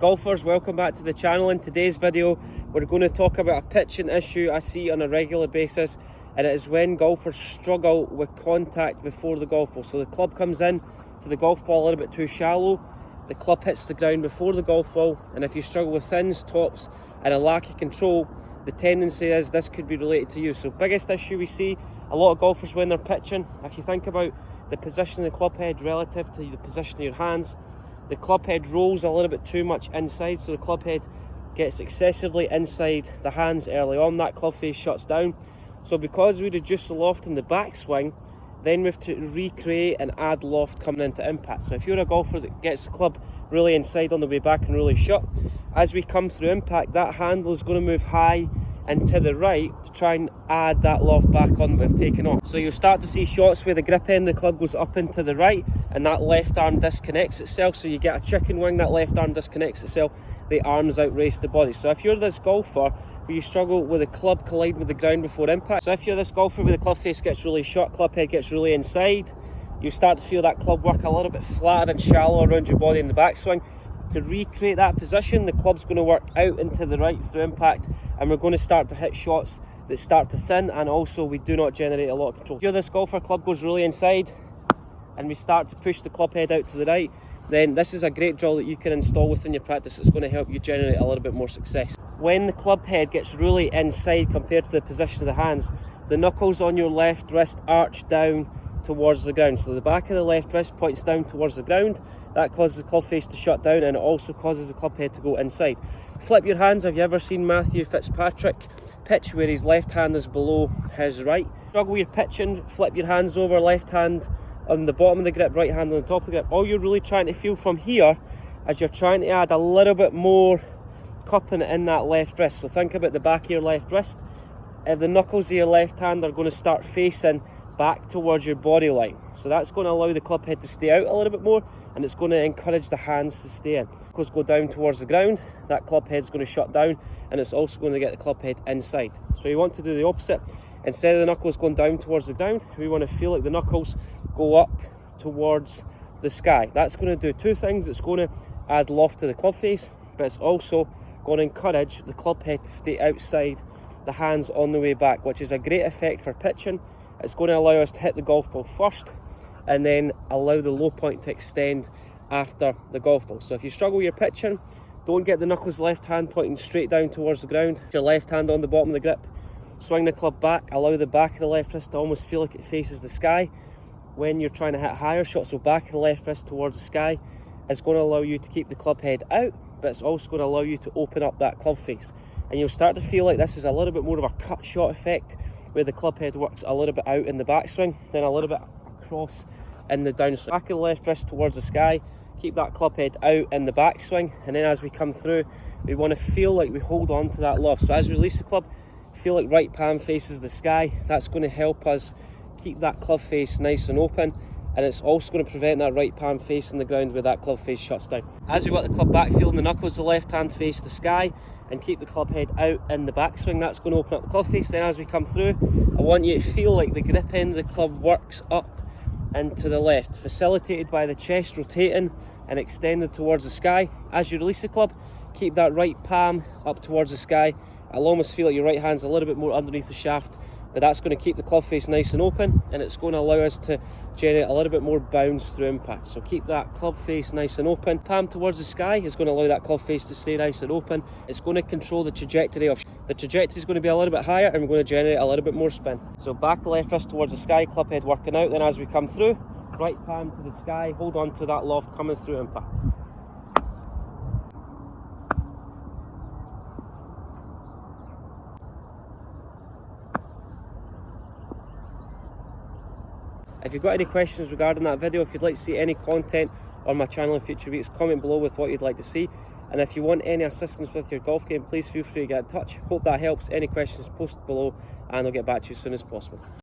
Golfers, welcome back to the channel. In today's video we're going to talk about a pitching issue I see on a regular basis, and it is when golfers struggle with contact before the golf ball. So the club comes in to the golf ball a little bit too shallow, the club hits the ground before the golf ball, and if you struggle with thins, tops and a lack of control, the tendency is this could be related to you. So biggest issue we see a lot of golfers when they're pitching, if you think about the position of the club head relative to the position of your hands, the club head rolls a little bit too much inside, so the club head gets excessively inside the hands early on. That club face shuts down. So because we reduce the loft in the backswing, then we have to recreate and add loft coming into impact. So if you're a golfer that gets the club really inside on the way back and really shut, as we come through impact, that handle is going to move high and to the right to try and add that loft back on that we've taken off. So you'll start to see shots where the grip end of the club goes up and to the right, and that left arm disconnects itself. So you get a chicken wing, that left arm disconnects itself, the arms outrace the body. So if you're this golfer where you struggle with the club colliding with the ground before impact, so if you're this golfer where the club face gets really short, club head gets really inside, you start to feel that club work a little bit flatter and shallow around your body in the backswing. To recreate that position, the club's going to work out and to the right through impact, and we're going to start to hit shots that start to thin, and also we do not generate a lot of control. If you're this golfer, club goes really inside and we start to push the club head out to the right, then this is a great drill that you can install within your practice. It's going to help you generate a little bit more success. When the club head gets really inside compared to the position of the hands, the knuckles on your left wrist arch down towards the ground. So the back of the left wrist points down towards the ground. That causes the club face to shut down, and it also causes the club head to go inside. Flip your hands. Have you ever seen Matthew Fitzpatrick pitch where his left hand is below his right? Struggle with your pitching, flip your hands over, left hand on the bottom of the grip, right hand on the top of the grip. All you're really trying to feel from here is you're trying to add a little bit more cupping in that left wrist. So think about the back of your left wrist. The knuckles of your left hand are going to start facing back towards your body line. So that's going to allow the club head to stay out a little bit more, and it's going to encourage the hands to stay in. Knuckles go down towards the ground, that club head's going to shut down, and it's also going to get the club head inside. So you want to do the opposite. Instead of the knuckles going down towards the ground, we want to feel like the knuckles go up towards the sky. That's going to do two things. It's going to add loft to the club face, but it's also going to encourage the club head to stay outside the hands on the way back, which is a great effect for pitching. It's going to allow us to hit the golf ball first and then allow the low point to extend after the golf ball. So if you struggle with your pitching, don't get the knuckles left hand pointing straight down towards the ground. Your left hand on the bottom of the grip. Swing the club back, allow the back of the left wrist to almost feel like it faces the sky when you're trying to hit higher shots. So back of the left wrist towards the sky is going to allow you to keep the club head out, but it's also going to allow you to open up that club face. And you'll start to feel like this is a little bit more of a cut shot effect, where the club head works a little bit out in the backswing, then a little bit across in the downswing. Back of the left wrist towards the sky, keep that club head out in the backswing, and then as we come through, we want to feel like we hold on to that loft. So as we release the club, feel like right palm faces the sky. That's going to help us keep that club face nice and open, and it's also going to prevent that right palm facing the ground where that club face shuts down. As we work the club back, feeling the knuckles, the left hand face the sky, and keep the club head out in the backswing. That's going to open up the club face. Then as we come through, I want you to feel like the grip end of the club works up and to the left, facilitated by the chest rotating and extended towards the sky. As you release the club, keep that right palm up towards the sky. I'll almost feel like your right hand's a little bit more underneath the shaft, but that's going to keep the club face nice and open, and it's going to allow us to generate a little bit more bounce through impact. So keep that club face nice and open. Palm towards the sky is going to allow that club face to stay nice and open. It's going to control the trajectory of the trajectory is going to be a little bit higher, and we're going to generate a little bit more spin. So back left wrist towards the sky, club head working out. Then as we come through, right palm to the sky, hold on to that loft coming through impact. If you've got any questions regarding that video, if you'd like to see any content on my channel in future weeks, comment below with what you'd like to see. And if you want any assistance with your golf game, please feel free to get in touch. Hope that helps. Any questions, post below and I'll get back to you as soon as possible.